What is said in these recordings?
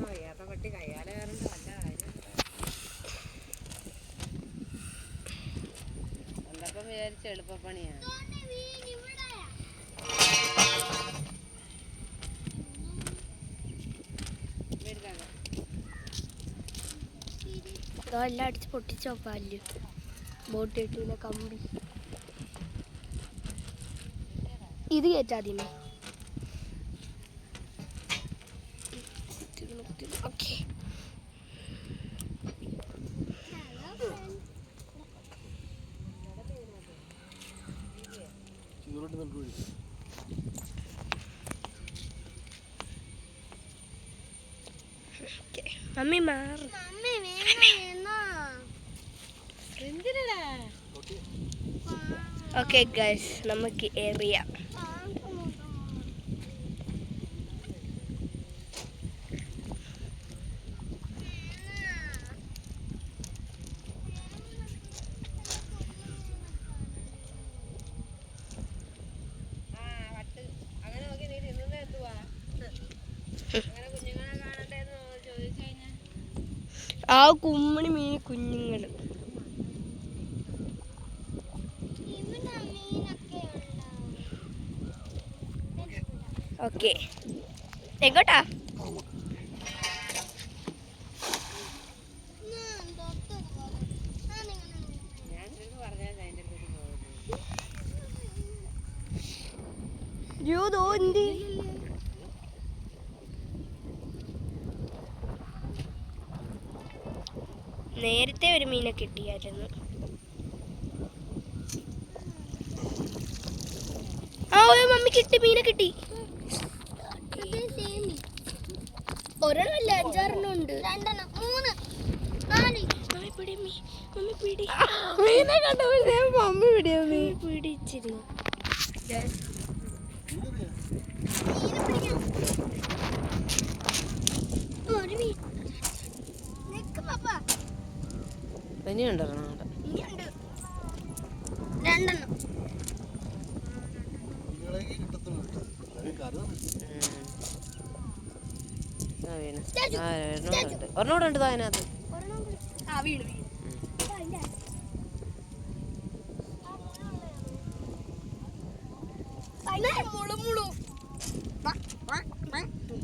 വയ്യാത്ത പട്ടി കയ്യാലെ എന്തപ്പം വിചാരിച്ച എളുപ്പപ്പണിയാണ്. എല്ലാം അടിച്ച് പൊട്ടിച്ചോ പാല് ബോട്ട് കിട്ടിയില്ല കമ്പി ഇത് കയറ്റാതിമേ. ഓക്കെ മമ്മി മാറി. ഓക്കെ ഗൈസ് നമുക്ക് എറിയാം. ആ കുമ്മണി മീൻ കുഞ്ഞുങ്ങള് ഓക്കെ എങ്ങോട്ടാ? നേരത്തെ ഒരു മീനെ കിട്ടിയായിരുന്നു. ആ മമ്മി കിട്ടി, മീനെ കിട്ടി. ഒരെണ്ണമല്ല 5-6 ഉണ്ട്. 2 3 4 മമ്മി പിടി മമ്മി പിടി മീനെ കണ്ടപ്പോൾ മമ്മി പിടിയോ മീൻ പിടിച്ചിരി. ഇനിയുണ്ടോ? 2 ഒരെണ്ണോടുണ്ട് അതിനകത്ത്.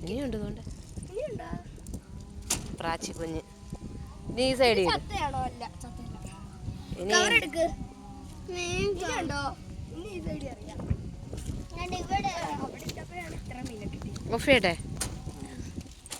ഇനിയുണ്ട് തോണ്ട പ്രാച്ചി കുഞ്ഞ്. നീ സൈഡിൽ ഓഫ് ചെയ്യട്ടെ.